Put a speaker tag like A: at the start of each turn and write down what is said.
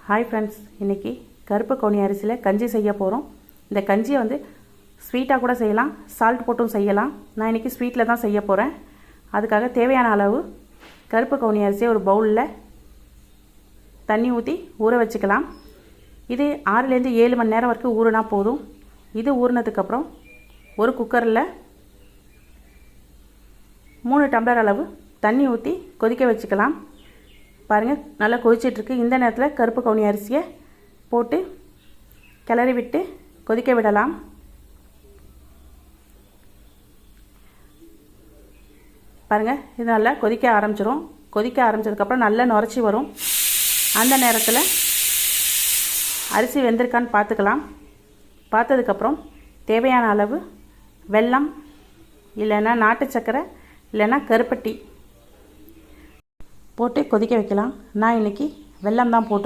A: Hi friends, இன்றைக்கி கருப்பு கவுனி அரிசியில் கஞ்சி செய்ய போகிறோம். இந்த கஞ்சியை ஸ்வீட்டாக கூட செய்யலாம், சால்ட் போட்டும் செய்யலாம். நான் இன்றைக்கி ஸ்வீட்டில் தான் செய்ய போகிறேன். அதுக்காக தேவையான அளவு கருப்பு கவுனி அரிசியை ஒரு பவுலில் தண்ணி ஊற்றி ஊற வச்சுக்கலாம். இது 6லேருந்து 7 மணி நேரம் வரைக்கும் ஊறினா போதும். இது ஊறினதுக்கப்புறம் ஒரு குக்கரில் 3 டம்ளர் அளவு தண்ணி ஊற்றி கொதிக்க வச்சுக்கலாம். பாருங்கள், நல்லா கொதிச்சிட்ருக்கு. இந்த நேரத்தில் கருப்பு கவுனி அரிசியை போட்டு கிளறி விட்டு கொதிக்க விடலாம். பாருங்கள், இது நல்லா கொதிக்க ஆரம்பிச்சிடும். கொதிக்க ஆரம்பித்ததுக்கப்புறம் நல்லா நுரைச்சி வரும். அந்த நேரத்தில் அரிசி வெந்திருக்கான்னு பார்த்துக்கலாம். பார்த்ததுக்கப்புறம் தேவையான அளவு வெல்லம், இல்லைன்னா நாட்டு சர்க்கரை, இல்லைன்னா கருப்பட்டி போட்டு கொதிக்க வைக்கலாம். நான் இன்றைக்கி வெல்லம் தான் போட்டு